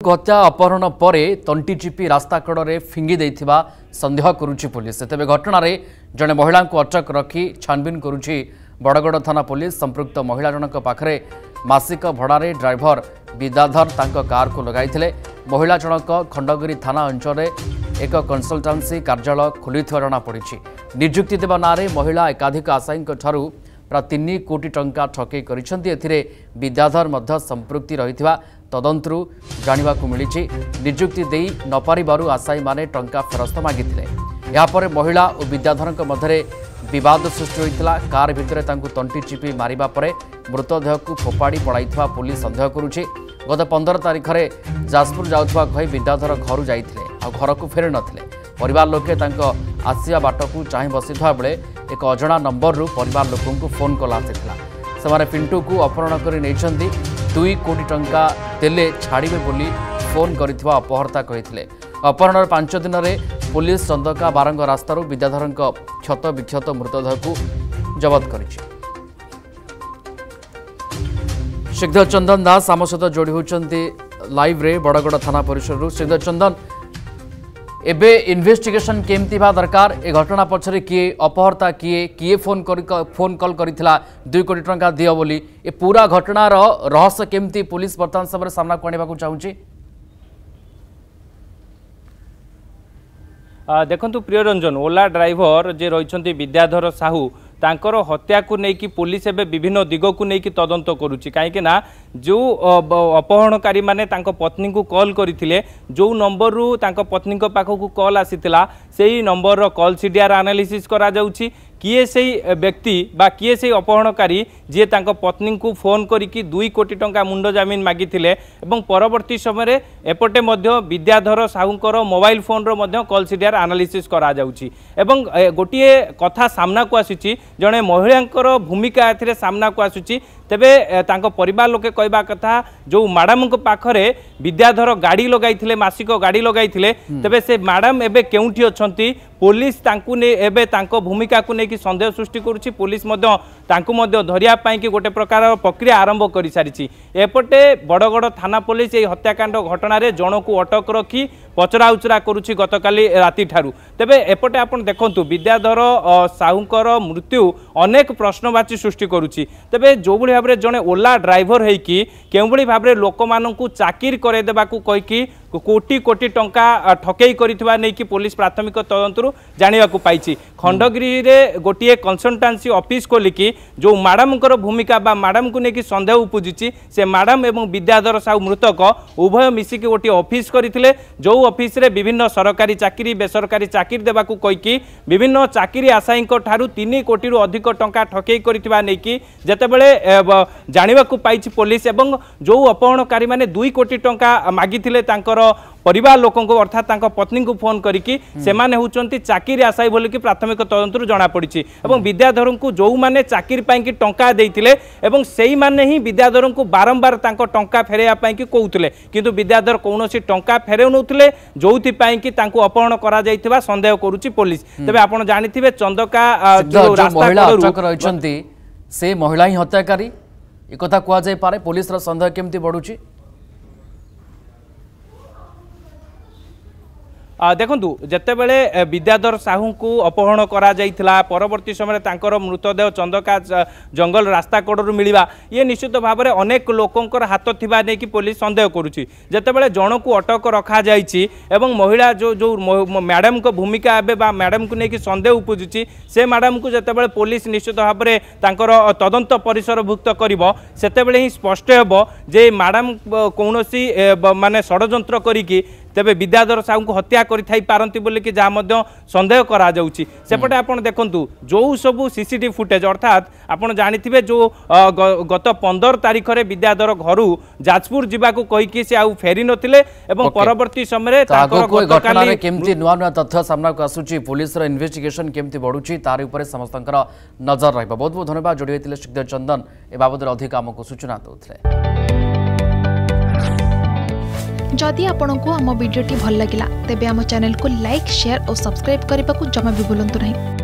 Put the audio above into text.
हत्या अपहरण पर तंटी चिपी रास्ता कड़े फिंगी देथिबा संदेह करुछि पुलिस। तेबे घटना रे जड़े महिला को अटक रखी छानबीन करुछि बड़गड़ थाना पुलिस। संपृक्त महिला जनक पाखरे मासिक भड़ारे ड्राइवर विद्याधर तांको कार को लगाइथिले। महिला जनक खंडगिरी थाना अंचल एक कंसल्टेंसी कार्यालय खोलिथिबा जଣା पड़िछि। नियुक्ति देवा नारे महिला एकाधिक आशायी प्राय 3 कोटी टंका ठकई करिसेंती। एथिरे विद्याधर मध्य संपृक्ति रहिथिबा तदंतरू जानिबाकू मिलिछि। नियुक्ति देई नपारिबारु आशायी माने टंका फेरस्त मागिथिले। यापर महिला और विद्याधर मध्य विवाद सृष्टि होइतिला। कार भितरे तांकू तंटी चिपी मारिबा परे मृतदेह को फोपाड़ी पड़ाइथिबा पुलिस संदेह करुछि। गत 15 तारिख रे जाजपुर जाउथबा कहि विद्याधर घर जाइथिले आ घर को फेरि नथिले। परिवार लोके तांको आसिया बाट को चाहि बसिथा बेले एक अजणा नंबर रु परिवार लोकन को फोन कॉल आसिथिला। सेमाने पिंटू को अपहरण करि नैछंती। 2 कोटी टंका देले छाड़िबे बोली फोन करिथिबा अपहर्ता कहिथिले। अपहरणर 5 दिन रे पुलिस चंदका बारंग रास्तारू विद्याधर क्षत विक्षत मृतदेह को जबत करिछि। श्रीधर चंदन दास आम सहित जोड़ी होती लाइव रे बड़गड़ थाना परिसर। श्रीधर चंदन, एबे इन्वेस्टिगेशन केमती बा दरकार? ए घटना पछरे किए अपहर्ता किए फोन कॉल करिथिला 2 कोटी टंका दियो बोली? ए पूरा घटनार रहस्य केमती पुलिस वर्तमान समय सामना को आनिबा को चाहूची? देखंतु प्रियरंजन, ओला ड्राइवर जे रहिछंती विद्याधर साहू तांकर हत्या को लेकिन पुलिस एवं विभिन्न दिग को लेकिन तदंत करुच्ची। कहीं जो अपहरणकारी माने तांको पत्नी को कॉल करथिले, जो नंबर रु तांको पत्नी को पाखक कॉल आसीथिला सेही नंबर रो कॉल सीडीआर एनालिसिस करा जाउची। किए से व्यक्ति बा किए से अपहरणकारी जी तांको पत्नी को फोन करिकी 2 कोटी टंका मुंड जमीन मागिथिले एवं परवर्ती समय एपटे मध्य विद्याधर साहूकर मोबाइल फोन रो मध्य कॉल सीडीआर एनालिसिस करा जाउची। एवं गोटिए कथा सामना को आसीची, जणे महिलांकर भूमिका एथिरे सामना को आसूची। तेबे तांको परिवार लोके कहबा कथा जो मैडम को पाखरे विद्याधर गाड़ी लगाइथिले, मासिक गाड़ी लगाइथिले, तेबे से मैडम एबे केउठी अछंती? पुलिस तांकु ने एबे तांको भूमिका को नेकी संदेह सृष्टि करुछि। पुलिस मध्य तांकु मध्य धरिया पाई कि गोटे प्रकार प्रक्रिया आरंभ कर सारिछि। एपटे बड़गड़ थाना पुलिस ए हत्याकांड घटना रे जण को अटक रखी पचरा उचरा करुछि गतकाली राति ठारू। तेबे एपटे आपण देखंतु विद्याधर साहूकर मृत्यु अनेक प्रश्नवाची सृष्टि करुछि। तेबे जो भली भाबरे जणे ओला ड्राइवर हेकी केउ भली भाबरे लोक माननकु चाकिर करे देबाकू कहिकी कोटी कोटी टंका ठकई करिथिबा नेकी पुलिस प्राथमिक तदंतरू जानिबाकू पाइछि। खंडगिरी रे गोटिए कंसल्टेंसी ऑफिस खोलिकी जो मैडम भूमिका बा मैडम को लेकिन संदेह उपजिछि। से मैडम एवं विद्याधर साहू मृतक उभय मिसिकी गोटे ऑफिस करथिले। जो ऑफिस रे विभिन्न सरकारी चाकरी बेसरकारी चाकरी देबाकू कहिकी विभिन्न चाकरी आशायी ठारू 3 कोटी रु अधिक टंका ठकई करिथिबा नेकी जेतेबेले जानिबाकू पाइछि पुलिस। एवं जो अपहरणकारी माने 2 कोटी टंका मागिथिले तांकर परिवार लोक अर्थात तांको पत्नी को फोन करिकी सेमाने होचंती चाकरी आशायी बोली कि प्राथमिक तदंतरू जना पड़िछि। एवं विद्याधर को जो माने चाकरी पाई कि टंका देइथिले एवं सेही माने ही विद्याधर को बारंबार तांको टंका फेरेया पाई कि कहउथिले, किंतु विद्याधर कोनोसी टंका फेरेउ नउथिले, जोथि पाई कि तांको अपहरण करा जाइथिबा संदेह करूछि पुलिस। तबे आपण जानिथिबे चंदका जो रास्ता अटक रहिसंती से महिला ही हत्याकारी ए कथा कुआ जाय पारे। पुलिस रा संदेह केमती बढ़ुछि? देखु जितेबले विद्याधर साहू को अपहरण करा जाइथिला परवर्ती समय तांकर मृतदेह चंदका जंगल रास्ता कड़ू मिलवा ये निश्चित भाव में अनेक लोकंर हाथ थिबा नै कि पुलिस संदेह करुछि। जेतेबेले जन को अटक रखा जाइछि एवं महिला जो जो मैडम को भूमिका एबे बा मैडम को लेकिन संदेह उपजुछि से मैडम को जेतेबेले पुलिस निश्चित भाव में तांकर तदंत परिसरभुक्त करिवो सेतेबेले ही स्पष्ट हेबो जे मैडम कौनसी माने षड्यंत्र करिकी तेबे विद्याधर साहू को हत्या करि पारंती बोली कि जहाँ मध्य संदेह करा जाउछि। सेपटे आपण देखंतु जो सब सीसीटीवी फुटेज अर्थात आपण जानिथिबे जो गत 15 तारिख रे विद्याधर घरु जाजपुर जिबाकू कहिकी से आउ फेरी नथिले एवं परवर्ती समय ताकर गतकाली केमती नुआ नुआ तथ्य सामना को आसुछि पुलिस रो इन्वेस्टिगेशन केमती बढ़ुछि तार ऊपर समस्तंकर नजर रहबा। बहुत बहुत धन्यवाद जोड़ी होइतिले श्रीधर चंदन ए बाबद अधिक आमको सूचना दउथिले। जदि आपंक आम भिडी भल लगा तेब आम चैनल को लाइक शेयर और सब्सक्राइब करने को जमा भी भूलु नहीं।